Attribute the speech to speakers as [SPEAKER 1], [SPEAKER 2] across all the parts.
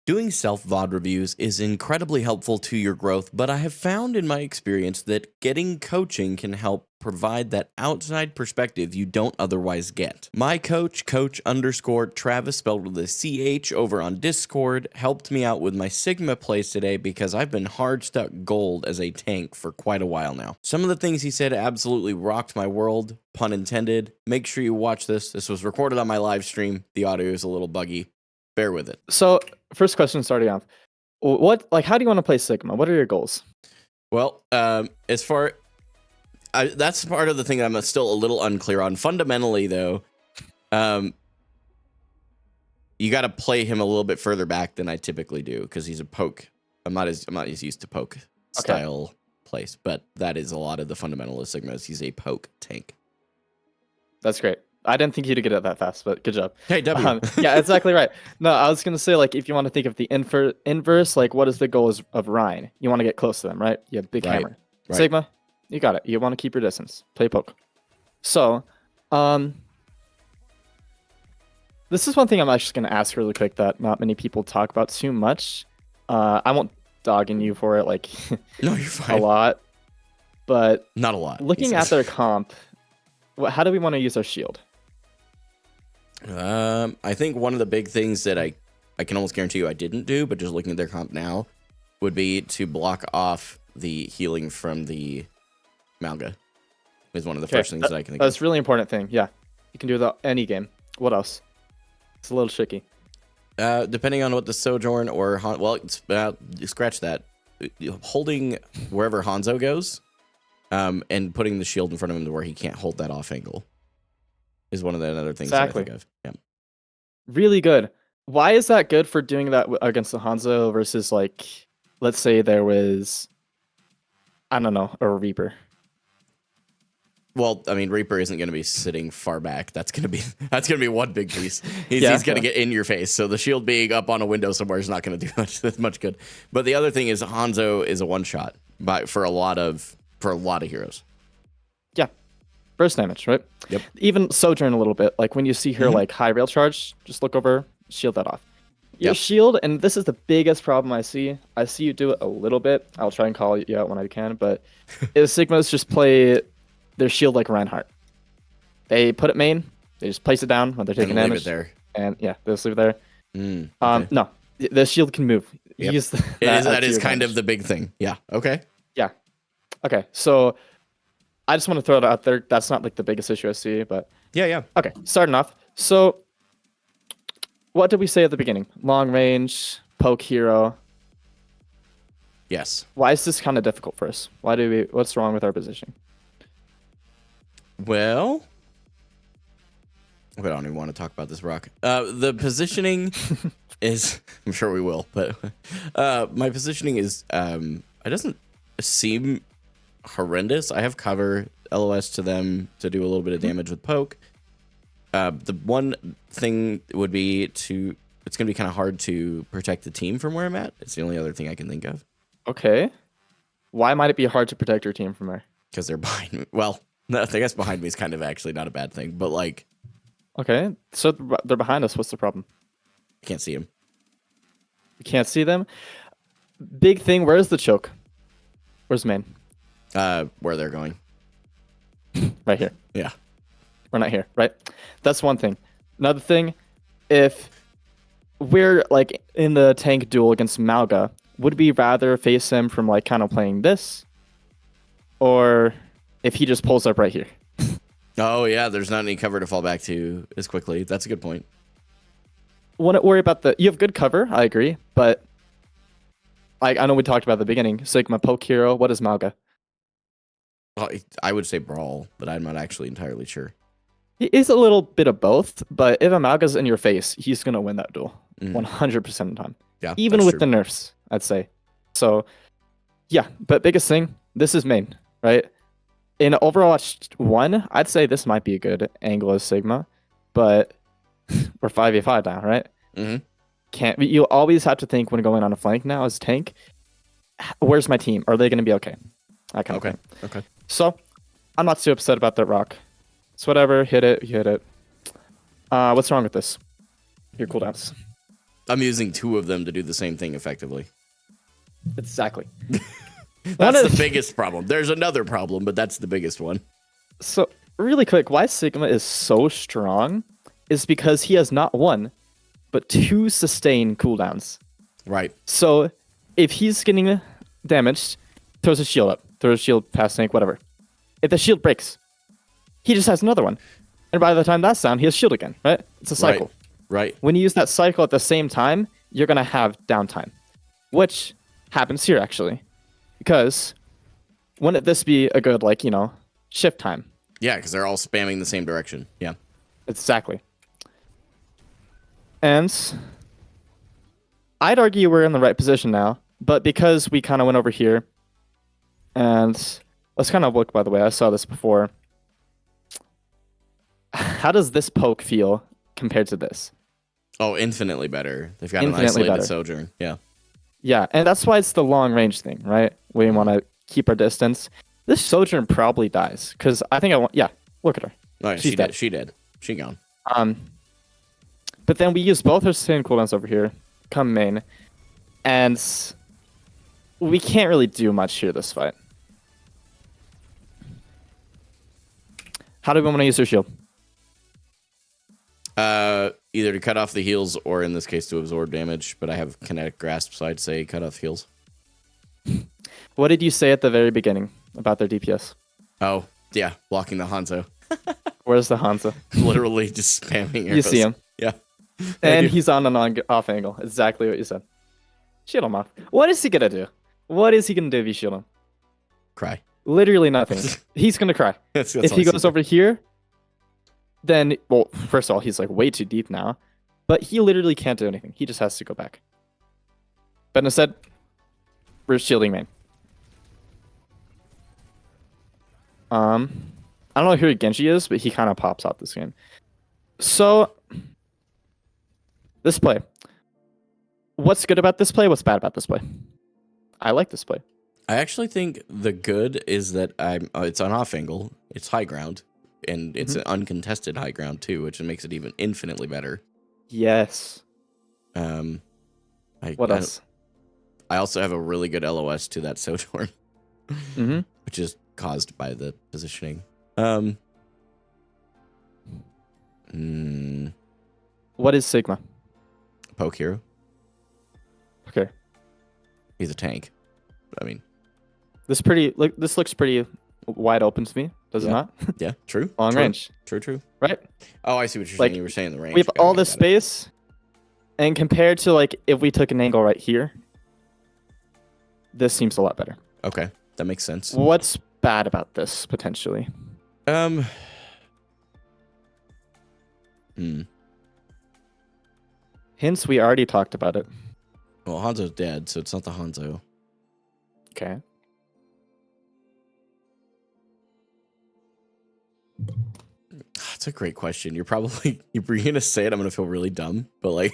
[SPEAKER 1] Doing self-VOD reviews is incredibly helpful to your growth, but I have found in my experience that getting coaching can help provide that outside perspective you don't otherwise get. My coach, Coach_Travis, spelled with a CH, over on Discord, helped me out with my Sigma plays today because I've been hard stuck gold as a tank for quite a while now. Some of the things he said absolutely rocked my world, pun intended. Make sure you watch this. This was recorded on my live stream. The audio is a little buggy. Bear with it.
[SPEAKER 2] So, first question starting off. How do you want to play Sigma? What are your goals?
[SPEAKER 1] Well, that's part of the thing that I'm still a little unclear on. Fundamentally, though, you got to play him a little bit further back than I typically do because he's a poke. I'm not as used to poke style plays, but that is a lot of the fundamental of Sigma. He's a poke tank.
[SPEAKER 2] That's great. I didn't think you'd get it that fast, but good job.
[SPEAKER 1] Hey, W.
[SPEAKER 2] Yeah, exactly right. No, I was going to say, if you want to think of the inverse, what is the goal of Ryan? You want to get close to them, right? You have big hammer. Right. Sigma, you got it. You want to keep your distance. Play poke. So, this is one thing I'm actually going to ask really quick that not many people talk about too much. I won't dog in you for it,
[SPEAKER 1] no, you're fine.
[SPEAKER 2] A lot. But
[SPEAKER 1] not a lot.
[SPEAKER 2] Looking at their comp, how do we want to use our shield?
[SPEAKER 1] I think one of the big things that I can almost guarantee you I didn't do, but just looking at their comp now, would be to block off the healing from the Malga. Is one of the first things that I can think
[SPEAKER 2] That's a really important thing. Yeah, you can do that any game. What else? It's a little tricky.
[SPEAKER 1] Depending on what the Sojourn or scratch that. Holding wherever Hanzo goes, and putting the shield in front of him to where he can't hold that off angle is one of the other things that I think of. Yeah.
[SPEAKER 2] Really good. Why is that good for doing that against the Hanzo versus, let's say there was, I don't know, a Reaper?
[SPEAKER 1] Well, I mean, Reaper isn't going to be sitting far back. That's going to be one big piece. He's going to get in your face. So the shield being up on a window somewhere is not going to do much good. But the other thing is Hanzo is a one shot for a lot of heroes.
[SPEAKER 2] Yeah. Burst damage, right?
[SPEAKER 1] Yep.
[SPEAKER 2] Even Sojourn a little bit. When you see her high rail charge, just look over, shield that off. Your shield, and this is the biggest problem I see you do it a little bit. I'll try and call you out when I can, but Sigmas just play their shield like Reinhardt. They put it main, they just place it down when they're taking damage.
[SPEAKER 1] Leave it there.
[SPEAKER 2] And yeah, they just leave it there.
[SPEAKER 1] Okay.
[SPEAKER 2] No, the shield can move.
[SPEAKER 1] Yep. That is kind of the big thing. Yeah. Okay.
[SPEAKER 2] Yeah. Okay. So I just want to throw it out there. That's not the biggest issue I see, but
[SPEAKER 1] yeah.
[SPEAKER 2] Okay. Starting off. So what did we say at the beginning? Long range, poke hero.
[SPEAKER 1] Yes.
[SPEAKER 2] Why is this kind of difficult for us? What's wrong with our positioning?
[SPEAKER 1] Well, I don't even want to talk about this, Rock. The positioning is, I'm sure we will, but my positioning is, it doesn't seem horrendous. I have cover, LOS to them to do a little bit of damage with poke. The one thing would be it's going to be kind of hard to protect the team from where I'm at. It's the only other thing I can think of.
[SPEAKER 2] Okay. Why might it be hard to protect your team from there?
[SPEAKER 1] Because they're behind me. Well, I guess behind me is kind of actually not a bad thing, but
[SPEAKER 2] Okay, so they're behind us. What's the problem?
[SPEAKER 1] I can't see them.
[SPEAKER 2] You can't see them? Big thing, where's the choke? Where's main?
[SPEAKER 1] Where they're going.
[SPEAKER 2] Right here.
[SPEAKER 1] Yeah.
[SPEAKER 2] We're not here, right? That's one thing. Another thing, if we're in the tank duel against Malga, would we rather face him from kind of playing this? Or if he just pulls up right here?
[SPEAKER 1] Oh, yeah, there's not any cover to fall back to as quickly. That's a good point.
[SPEAKER 2] Wouldn't worry about you have good cover, I agree, but I know we talked about at the beginning. Sigma, poke hero, what is Malga?
[SPEAKER 1] I would say Brawl, but I'm not actually entirely sure.
[SPEAKER 2] He is a little bit of both, but if Malga's in your face, he's going to win that duel 100% of the time.
[SPEAKER 1] Yeah,
[SPEAKER 2] even with the nerfs, I'd say. So, yeah, but biggest thing, this is main, right? In Overwatch 1, I'd say this might be a good angle as Sigma, but we're 5v5 now, right?
[SPEAKER 1] Mm-hmm.
[SPEAKER 2] You always have to think when going on a flank now as tank, where's my team? Are they going to be okay? That kind of thing.
[SPEAKER 1] Okay.
[SPEAKER 2] So, I'm not too upset about that rock. It's whatever, hit it, you hit it. What's wrong with this? Your cooldowns.
[SPEAKER 1] I'm using 2 of them to do the same thing effectively.
[SPEAKER 2] Exactly.
[SPEAKER 1] That's the biggest problem. There's another problem, but that's the biggest one.
[SPEAKER 2] So, really quick, why Sigma is so strong is because he has not 1, but 2 sustain cooldowns.
[SPEAKER 1] Right.
[SPEAKER 2] So, if he's getting damaged, throws a shield up, throws a shield past Snake, whatever. If the shield breaks, he just has another one. And by the time that's down, he has shield again, right? It's a cycle.
[SPEAKER 1] Right.
[SPEAKER 2] When you use that cycle at the same time, you're going to have downtime, which happens here, actually. Because wouldn't this be a good, like, shift time?
[SPEAKER 1] Yeah, because they're all spamming the same direction. Yeah.
[SPEAKER 2] Exactly. And I'd argue we're in the right position now, but because we kind of went over here, and let's kind of look, by the way, I saw this before. How does this poke feel compared to this?
[SPEAKER 1] Oh, infinitely better. They've got
[SPEAKER 2] Infinitely
[SPEAKER 1] an isolated
[SPEAKER 2] better.
[SPEAKER 1] sojourn. Yeah.
[SPEAKER 2] Yeah, and that's why it's the long range thing, right? We want to keep our distance. This sojourn probably dies, because I think yeah, look at her.
[SPEAKER 1] Oh, yeah,
[SPEAKER 2] She's dead.
[SPEAKER 1] She did. She gone.
[SPEAKER 2] But then we use both her same cooldowns over here, come main, and we can't really do much here this fight. How do we want to use her shield?
[SPEAKER 1] Either to cut off the heals or in this case to absorb damage, but I have kinetic grasp, so I'd say cut off heals.
[SPEAKER 2] What did you say at the very beginning about their DPS?
[SPEAKER 1] Oh, yeah, blocking the Hanzo.
[SPEAKER 2] Where's the Hanzo?
[SPEAKER 1] Literally just spamming arrows.
[SPEAKER 2] You see him.
[SPEAKER 1] Yeah.
[SPEAKER 2] And he's on an off angle. Exactly what you said. Shield him off. What is he gonna do? What is he gonna do if you shield him?
[SPEAKER 1] Cry.
[SPEAKER 2] Literally nothing. He's gonna cry.
[SPEAKER 1] That's
[SPEAKER 2] If he goes over here, then, well, first of all, he's like way too deep now, but he literally can't do anything. He just has to go back. But instead, we're shielding main. I don't know who Genji is, but he kind of pops off this game. So, this play. What's good about this play? What's bad about this play? I like this play.
[SPEAKER 1] I actually think the good is that it's on off angle, it's high ground, and it's an uncontested high ground too, which makes it even infinitely better.
[SPEAKER 2] Yes. What else?
[SPEAKER 1] I also have a really good LOS to that Sojourn, which is caused by the positioning.
[SPEAKER 2] What is Sigma?
[SPEAKER 1] Poke hero.
[SPEAKER 2] Okay.
[SPEAKER 1] He's a tank. I mean,
[SPEAKER 2] this looks pretty wide open to me, does it not?
[SPEAKER 1] Yeah, true.
[SPEAKER 2] Long range.
[SPEAKER 1] True.
[SPEAKER 2] Right?
[SPEAKER 1] Oh, I see what you're saying. You were saying the range.
[SPEAKER 2] We have all this space, and compared to like if we took an angle right here, this seems a lot better.
[SPEAKER 1] Okay, that makes sense.
[SPEAKER 2] What's bad about this potentially? Hints, we already talked about it.
[SPEAKER 1] Well, Hanzo's dead, so it's not the Hanzo.
[SPEAKER 2] Okay.
[SPEAKER 1] That's a great question. You're gonna say it. I'm gonna feel really dumb, but like,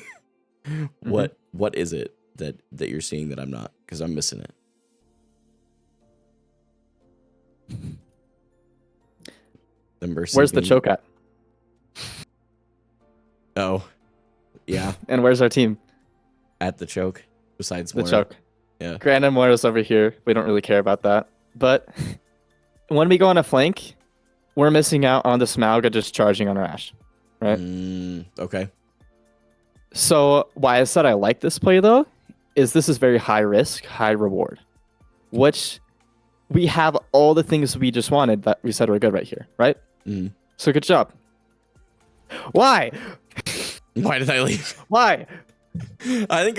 [SPEAKER 1] what is it that you're seeing that I'm not? Because I'm missing it.
[SPEAKER 2] Where's the choke at?
[SPEAKER 1] Oh, yeah.
[SPEAKER 2] And where's our team?
[SPEAKER 1] At the choke. Besides
[SPEAKER 2] the
[SPEAKER 1] Moira.
[SPEAKER 2] choke.
[SPEAKER 1] Yeah.
[SPEAKER 2] Granted, Moira's over here. We don't really care about that. But when we go on a flank, we're missing out on the Smalga just charging on our Ashe. Right?
[SPEAKER 1] Okay.
[SPEAKER 2] So why I said I like this play, though, is this is very high risk, high reward. Which we have all the things we just wanted that we said were good right here. Right? So good job. Why?
[SPEAKER 1] Why did I leave?
[SPEAKER 2] Why?
[SPEAKER 1] I think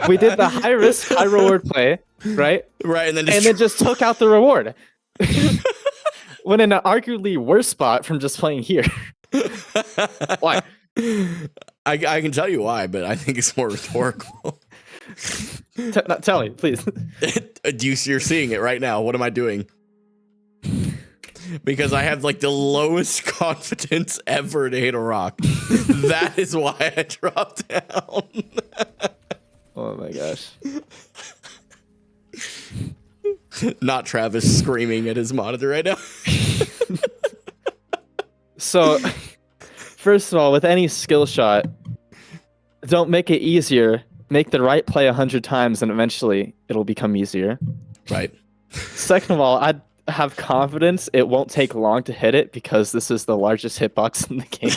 [SPEAKER 2] we did the high risk, high reward play, right?
[SPEAKER 1] Right, and then
[SPEAKER 2] just took out the reward. When in an arguably worse spot from just playing here. Why?
[SPEAKER 1] I can tell you why, but I think it's more rhetorical.
[SPEAKER 2] Tell me, please.
[SPEAKER 1] You're seeing it right now. What am I doing? Because I have like the lowest confidence ever to hit a rock. That is why I dropped down.
[SPEAKER 2] Oh my gosh.
[SPEAKER 1] Not Travis screaming at his monitor right now.
[SPEAKER 2] So, first of all, with any skill shot, Don't make it easier. Make the right play 100 times, and eventually it'll become easier.
[SPEAKER 1] Right.
[SPEAKER 2] Second of all, I'd have confidence it won't take long to hit it because this is the largest hitbox in the game.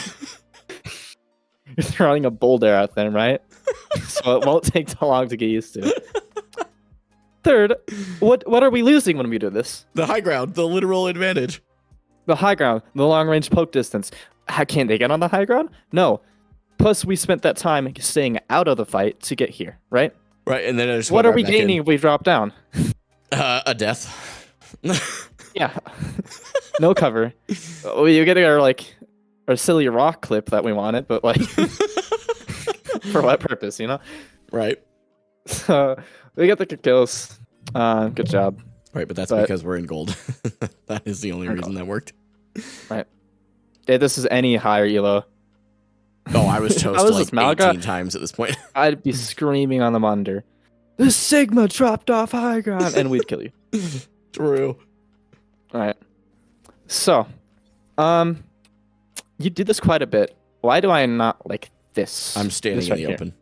[SPEAKER 2] You're throwing a boulder out there, right? So it won't take too long to get used to. Third, what are we losing when we do this?
[SPEAKER 1] The high ground, the literal advantage.
[SPEAKER 2] The high ground, the long range poke distance. How can't they get on the high ground? No. Plus, we spent that time staying out of the fight to get here, right?
[SPEAKER 1] Right, and then I just
[SPEAKER 2] what are we gaining if we drop down?
[SPEAKER 1] A death.
[SPEAKER 2] Yeah. No cover. You're getting our silly rock clip that we wanted, but like for what purpose, you know?
[SPEAKER 1] Right.
[SPEAKER 2] So we get the kills. Good job.
[SPEAKER 1] Right, but that's because we're in gold. That is the only reason that worked.
[SPEAKER 2] Right. If this is any higher elo.
[SPEAKER 1] Oh, I was toast like 18 times at this point.
[SPEAKER 2] I'd be screaming on the monitor. The Sigma dropped off high ground, and we'd kill you.
[SPEAKER 1] True.
[SPEAKER 2] All right. So, you did this quite a bit. Why do I not like this?
[SPEAKER 1] I'm standing in the open.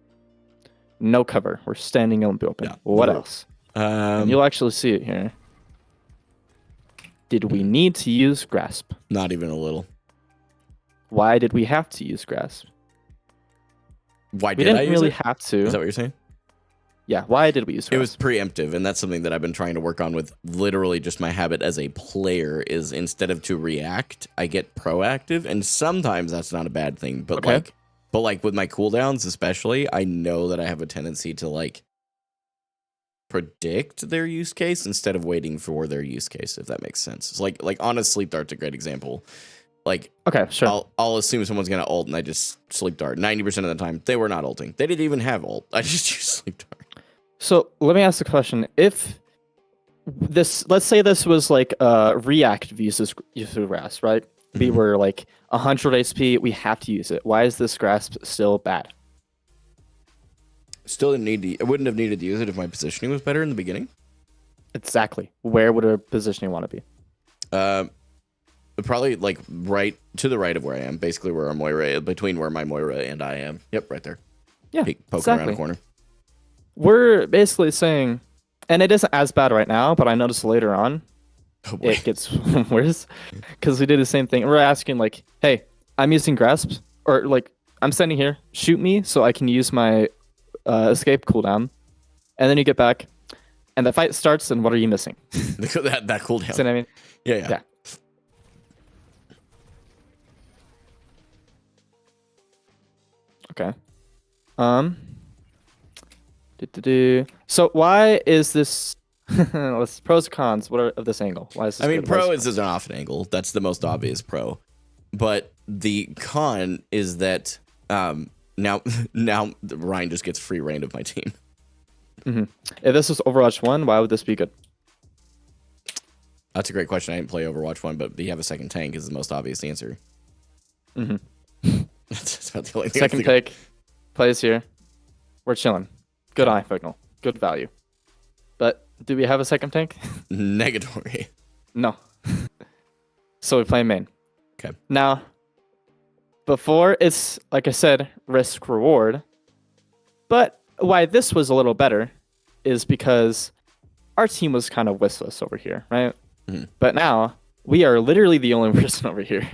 [SPEAKER 2] No cover. We're standing in the open. Yeah. What else? And you'll actually see it here. Did we need to use grasp?
[SPEAKER 1] Not even a little.
[SPEAKER 2] Why did we have to use grasp?
[SPEAKER 1] Why did I use it?
[SPEAKER 2] We didn't really have to.
[SPEAKER 1] Is that what you're saying?
[SPEAKER 2] Yeah, why did we use grasp?
[SPEAKER 1] It was preemptive, and that's something that I've been trying to work on with literally just my habit as a player is instead of to react, I get proactive, and sometimes that's not a bad thing, but like with my cooldowns especially, I know that I have a tendency to like predict their use case instead of waiting for their use case, if that makes sense. It's like honest sleep dart's a great example. Like,
[SPEAKER 2] okay, sure.
[SPEAKER 1] I'll assume someone's gonna ult, and I just sleep dart. 90% of the time, they were not ulting. They didn't even have ult. I just used sleep dart.
[SPEAKER 2] So let me ask the question: if this, let's say this was like reactive uses grasp, right? Mm-hmm. We were like 100 HP. We have to use it. Why is this grasp still bad?
[SPEAKER 1] Still didn't need to. I wouldn't have needed to use it if my positioning was better in the beginning.
[SPEAKER 2] Exactly. Where would our positioning want to be?
[SPEAKER 1] Probably like right to the right of where I am, basically where our Moira, between where my Moira and I am. Yep, right there.
[SPEAKER 2] Yeah,
[SPEAKER 1] poking around a corner.
[SPEAKER 2] We're basically saying, and it isn't as bad right now, but I noticed later on, it gets worse because we did the same thing. We're asking like, hey, I'm using grasp, or like I'm standing here, shoot me so I can use my escape cooldown, and then you get back, and the fight starts, and what are you missing?
[SPEAKER 1] that cooldown.
[SPEAKER 2] See what I mean?
[SPEAKER 1] Yeah.
[SPEAKER 2] Okay. So why is this? Let's pros and cons. What are of this angle? Why is this?
[SPEAKER 1] I mean, pro is an off angle. That's the most obvious pro. But the con is that now Ryan just gets free reign of my team.
[SPEAKER 2] Mm-hmm. If this was Overwatch 1, why would this be good?
[SPEAKER 1] That's a great question. I didn't play Overwatch 1, but you have a second tank is the most obvious answer.
[SPEAKER 2] Mm-hmm.
[SPEAKER 1] That's about the only thing.
[SPEAKER 2] Second pick plays here. We're chilling. Good eye signal. Good value. But do we have a second tank?
[SPEAKER 1] Negatory.
[SPEAKER 2] No. So we play main.
[SPEAKER 1] Okay.
[SPEAKER 2] Now, before it's, like I said, risk reward. But why this was a little better is because our team was kind of wistless over here, right? Mm-hmm. But now we are literally the only person over here.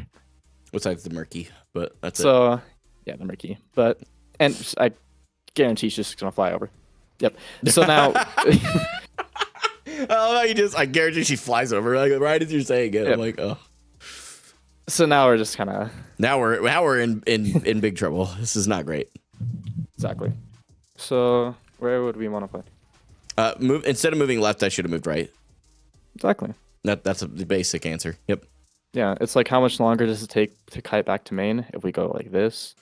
[SPEAKER 1] Besides the murky, but that's it.
[SPEAKER 2] So, yeah, the murky. But, and I guarantee she's just going to fly over. Yep. So now...
[SPEAKER 1] I guarantee she flies over. Like, right as you're saying it, yep. I'm like, oh.
[SPEAKER 2] So now we're just kind of...
[SPEAKER 1] Now we're in big trouble. This is not great.
[SPEAKER 2] Exactly. So where would we want to play?
[SPEAKER 1] Instead of moving left, I should have moved right.
[SPEAKER 2] Exactly.
[SPEAKER 1] That's the basic answer. Yep.
[SPEAKER 2] Yeah, it's like how much longer does it take to kite back to main if we go like this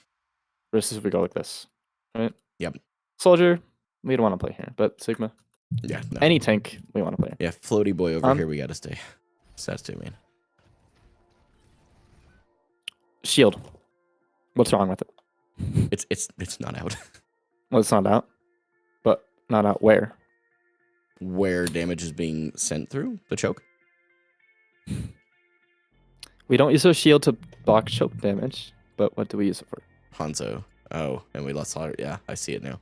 [SPEAKER 2] versus if we go like this, right?
[SPEAKER 1] Yep.
[SPEAKER 2] Soldier, we don't want to play here, but Sigma.
[SPEAKER 1] Yeah. No.
[SPEAKER 2] Any tank, we want to play.
[SPEAKER 1] Yeah, floaty boy over here, we got to stay. That's too, man.
[SPEAKER 2] Shield. What's wrong with it?
[SPEAKER 1] It's not out.
[SPEAKER 2] Well, it's not out. But not out where?
[SPEAKER 1] Where damage is being sent through the choke.
[SPEAKER 2] We don't use a shield to block choke damage, but what do we use it for?
[SPEAKER 1] Hanzo. Oh, and we lost Slaughter. Yeah, I see it now.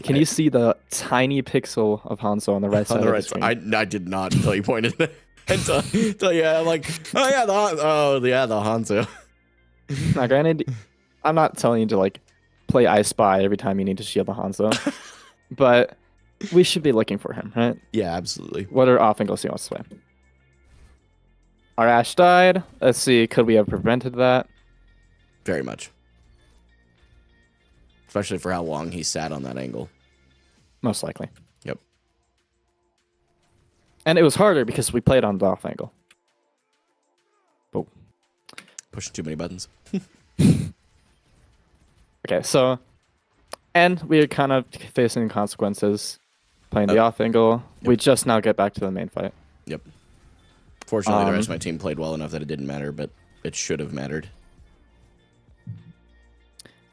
[SPEAKER 2] Can you see the tiny pixel of Hanzo on the right side?
[SPEAKER 1] On the
[SPEAKER 2] of
[SPEAKER 1] right
[SPEAKER 2] the
[SPEAKER 1] side.
[SPEAKER 2] screen?
[SPEAKER 1] I did not until you pointed it. until yeah, I'm like, oh yeah, the Hanzo.
[SPEAKER 2] Now, granted, I'm not telling you to like play I Spy every time you need to shield the Hanzo, but we should be looking for him, right?
[SPEAKER 1] Yeah, absolutely.
[SPEAKER 2] What are off angles he wants to play? Our Ashe died. Let's see, could we have prevented that?
[SPEAKER 1] Very much. Especially for how long he sat on that angle.
[SPEAKER 2] Most likely.
[SPEAKER 1] Yep.
[SPEAKER 2] And it was harder because we played on the off angle. But
[SPEAKER 1] Pushing too many buttons.
[SPEAKER 2] okay, so and we're kind of facing consequences playing the off angle.
[SPEAKER 1] Yep.
[SPEAKER 2] We just now get back to the main fight.
[SPEAKER 1] Yep. Fortunately, the rest of my team played well enough that it didn't matter, but it should have mattered.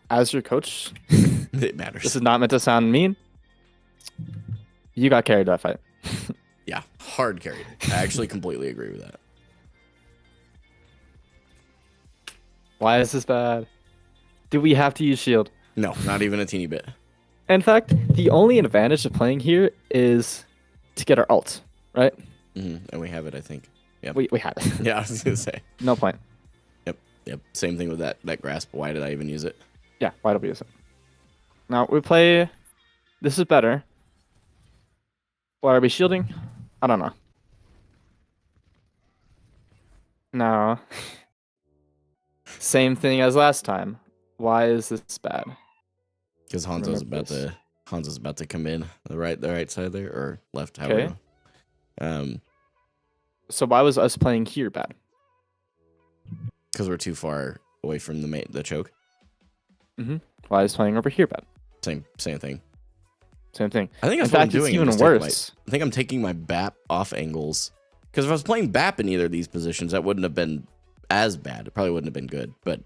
[SPEAKER 2] As your coach,
[SPEAKER 1] It matters.
[SPEAKER 2] this is not meant to sound mean. You got carried that fight.
[SPEAKER 1] Yeah, hard carried. I actually completely agree with that.
[SPEAKER 2] Why is this bad? Do we have to use shield?
[SPEAKER 1] No, not even a teeny bit.
[SPEAKER 2] In fact, the only advantage of playing here is to get our ult, right?
[SPEAKER 1] And we have it, I think. Yep.
[SPEAKER 2] We have it.
[SPEAKER 1] Yeah, I was gonna say.
[SPEAKER 2] No point.
[SPEAKER 1] Yep. Same thing with that grasp. Why did I even use it?
[SPEAKER 2] Yeah, why don't we use it? Now we play. This is better. Why are we shielding? I don't know. No. Same thing as last time. Why is this bad?
[SPEAKER 1] Because Hanzo's about to come in the right side there or left.
[SPEAKER 2] Okay.
[SPEAKER 1] However.
[SPEAKER 2] So why was us playing here bad?
[SPEAKER 1] Because we're too far away from the choke.
[SPEAKER 2] Why is playing over here bad?
[SPEAKER 1] Same thing.
[SPEAKER 2] Same thing.
[SPEAKER 1] I think that's
[SPEAKER 2] In
[SPEAKER 1] what
[SPEAKER 2] fact,
[SPEAKER 1] I'm doing.
[SPEAKER 2] it's
[SPEAKER 1] I'm
[SPEAKER 2] even
[SPEAKER 1] just taking
[SPEAKER 2] worse.
[SPEAKER 1] I think I'm taking my BAP off angles. Because if I was playing BAP in either of these positions, that wouldn't have been as bad. It probably wouldn't have been good, but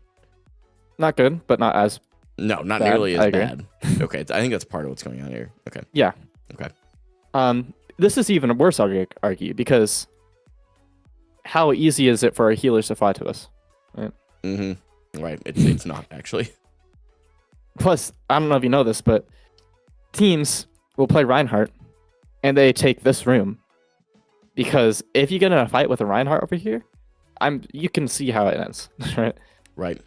[SPEAKER 2] Not good, but not as.
[SPEAKER 1] no, not
[SPEAKER 2] Bad.
[SPEAKER 1] nearly
[SPEAKER 2] I
[SPEAKER 1] as
[SPEAKER 2] agree.
[SPEAKER 1] bad. Okay, I think that's part of what's going on here. Okay.
[SPEAKER 2] Yeah.
[SPEAKER 1] Okay.
[SPEAKER 2] This is even worse, argue, because how easy is it for our healers to fly to us?
[SPEAKER 1] Right. It's not actually.
[SPEAKER 2] Plus, I don't know if you know this, but teams will play Reinhardt and they take this room. Because if you get in a fight with a Reinhardt over here, you can see how it ends, right?
[SPEAKER 1] Right.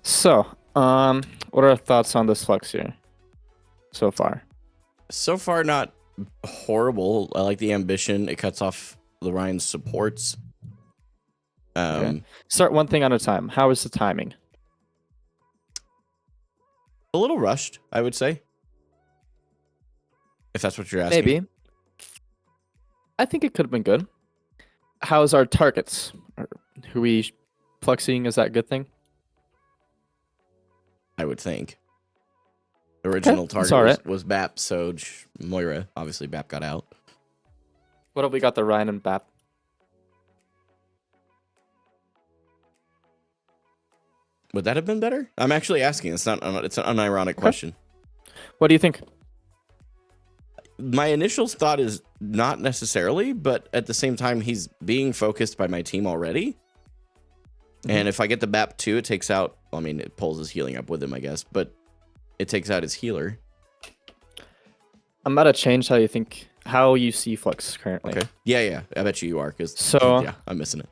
[SPEAKER 2] So, what are our thoughts on this Flux here so far?
[SPEAKER 1] So far, not horrible. I like the ambition. It cuts off the Ryan's supports.
[SPEAKER 2] Okay. Start one thing at a time. How is the timing?
[SPEAKER 1] A little rushed, I would say. If that's what you're asking.
[SPEAKER 2] Maybe. I think it could have been good. How's our targets? Who we fluxing? Is that a good thing?
[SPEAKER 1] I would think. The original
[SPEAKER 2] that's
[SPEAKER 1] target
[SPEAKER 2] all right.
[SPEAKER 1] was BAP, Soj, Moira. Obviously, BAP got out.
[SPEAKER 2] What have we got? The Ryan and Bap.
[SPEAKER 1] Would that have been better? I'm actually asking. It's an unironic question.
[SPEAKER 2] What do you think?
[SPEAKER 1] My initial thought is not necessarily, but at the same time, he's being focused by my team already. And if I get the BAP too, it takes out, I mean, it pulls his healing up with him, I guess, but it takes out his healer.
[SPEAKER 2] I'm about to change how you see Flux currently.
[SPEAKER 1] Okay. Yeah. I bet you are, because
[SPEAKER 2] So
[SPEAKER 1] I'm missing it.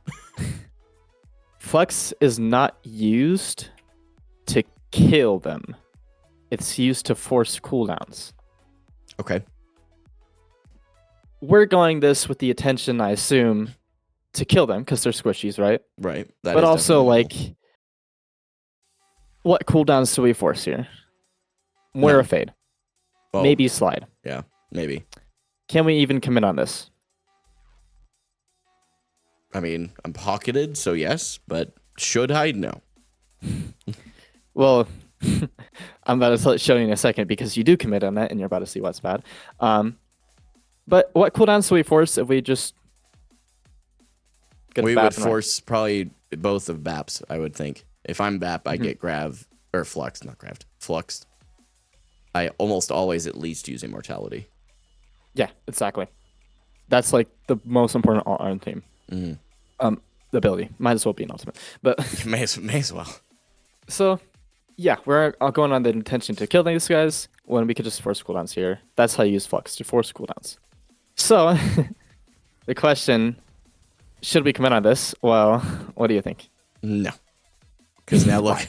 [SPEAKER 2] Flux is not used to kill them. It's used to force cooldowns.
[SPEAKER 1] Okay.
[SPEAKER 2] We're going this with the attention, I assume, to kill them because they're squishies, right?
[SPEAKER 1] Right.
[SPEAKER 2] But also, like, what cooldowns do we force here? Moira Fade.
[SPEAKER 1] Well,
[SPEAKER 2] Maybe Slide.
[SPEAKER 1] Yeah, maybe.
[SPEAKER 2] Can we even commit on this?
[SPEAKER 1] I mean, I'm pocketed, so yes, but should I? No.
[SPEAKER 2] Well, I'm about to show you in a second because you do commit on that and you're about to see what's bad. But what cooldowns do we force if we just get
[SPEAKER 1] We
[SPEAKER 2] BAP
[SPEAKER 1] would
[SPEAKER 2] and
[SPEAKER 1] force probably both of BAPs, I would think. If I'm BAP, I get Flux, not Graved. Fluxed. I almost always at least use Immortality.
[SPEAKER 2] Yeah, exactly. That's like the most important on theme. ability. Might as well be an ultimate. But
[SPEAKER 1] may as well.
[SPEAKER 2] so yeah, we're all going on the intention to kill these guys when we could just force cooldowns here. That's how you use Flux, to force cooldowns. So the question, should we commit on this? Well, what do you think?
[SPEAKER 1] No. Because now look,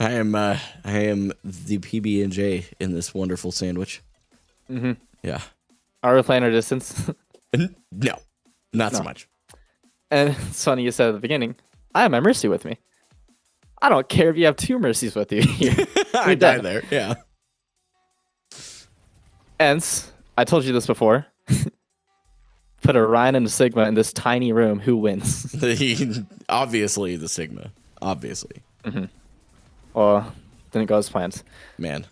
[SPEAKER 1] I am the PB&J in this wonderful sandwich.
[SPEAKER 2] Mm-hmm.
[SPEAKER 1] Yeah.
[SPEAKER 2] Are we playing our distance?
[SPEAKER 1] No, not so much.
[SPEAKER 2] And it's funny you said at the beginning, I have my Mercy with me. I don't care if you have 2 Mercies with you here.
[SPEAKER 1] I died there, yeah.
[SPEAKER 2] And I told you this before. Put a Ryan and a Sigma in this tiny room. Who wins?
[SPEAKER 1] Obviously, the Sigma. Obviously.
[SPEAKER 2] Mm-hmm. Well, didn't go as planned.
[SPEAKER 1] Man.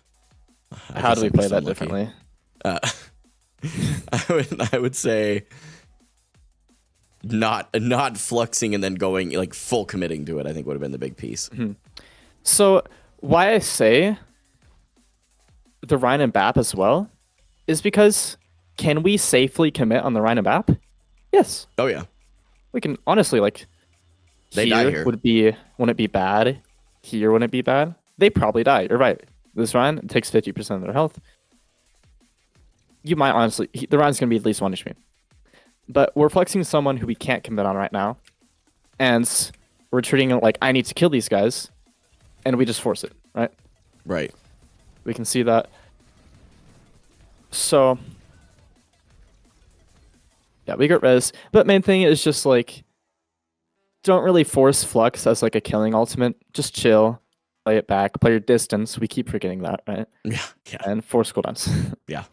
[SPEAKER 2] How do we play that differently?
[SPEAKER 1] I would say not fluxing and then going like full committing to it. I think would have been the big piece.
[SPEAKER 2] Mm-hmm. So why I say the Ryan and Bap as well is because can we safely commit on the Ryan and Bap? Yes.
[SPEAKER 1] Oh yeah.
[SPEAKER 2] We can honestly like.
[SPEAKER 1] They die here.
[SPEAKER 2] Wouldn't it be bad? Here wouldn't it be bad? They probably die. You're right. This Ryan takes 50% of their health. You might honestly, the Ryan's gonna be at least 1 HP. But we're flexing someone who we can't commit on right now, and we're treating it like I need to kill these guys, and we just force it, right?
[SPEAKER 1] Right.
[SPEAKER 2] We can see that. So yeah, we got res. But main thing is just like, don't really force Flux as like a killing ultimate. Just chill, play it back, play your distance. We keep forgetting that, right?
[SPEAKER 1] Yeah.
[SPEAKER 2] And force cooldowns.
[SPEAKER 1] Yeah.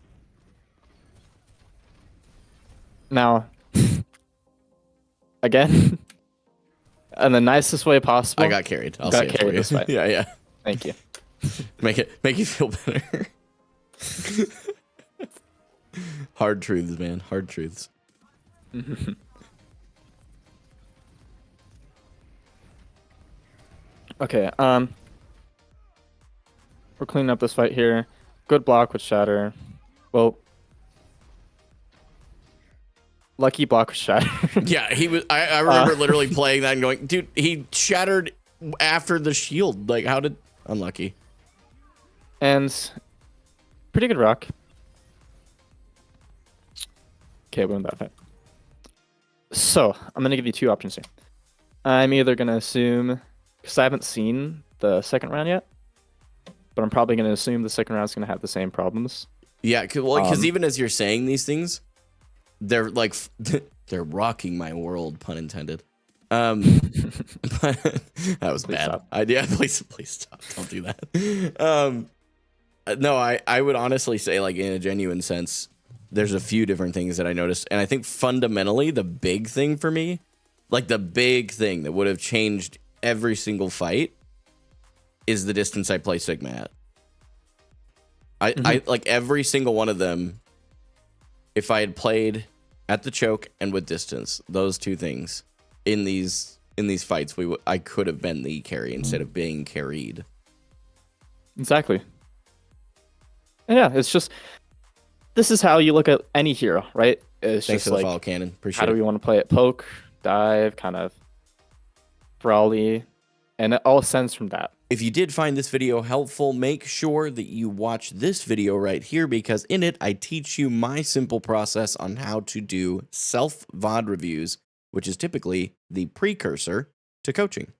[SPEAKER 2] Now, again, in the nicest way possible.
[SPEAKER 1] I got carried. I'll say it for you.
[SPEAKER 2] This fight.
[SPEAKER 1] Yeah.
[SPEAKER 2] Thank you.
[SPEAKER 1] Make you feel better. Hard truths, man. Hard truths.
[SPEAKER 2] Okay. We're cleaning up this fight here. Good block with Shatter. Well, lucky block with Shatter.
[SPEAKER 1] Yeah, he was. I remember literally playing that and going, dude, he shattered after the shield. Like, how did unlucky?
[SPEAKER 2] And pretty good rock. Okay, we won that fight. So I'm gonna give you 2 options here. I'm either gonna assume, because I haven't seen the second round yet, but I'm probably gonna assume the second round's gonna have the same problems.
[SPEAKER 1] Yeah, because even as you're saying these things, they're like they're rocking my world, pun intended. But that was bad. Please stop. Don't do that. No, I would honestly say, like, in a genuine sense, there's a few different things that I noticed, and I think fundamentally the big thing for me, like the big thing that would have changed every single fight, is the distance I play Sigma at. I like every single one of them. If I had played at the choke and with distance, those 2 things in these fights, I could have been the carry instead of being carried.
[SPEAKER 2] Exactly. Yeah, it's just, this is how you look at any hero, right? It's
[SPEAKER 1] Thanks
[SPEAKER 2] just
[SPEAKER 1] for the
[SPEAKER 2] like,
[SPEAKER 1] follow, Cannon. Appreciate
[SPEAKER 2] how do
[SPEAKER 1] it.
[SPEAKER 2] we want to play it? Poke, dive, kind of brawly, and it all stems from that.
[SPEAKER 1] If you did find this video helpful, make sure that you watch this video right here, because in it, I teach you my simple process on how to do self-VOD reviews, which is typically the precursor to coaching.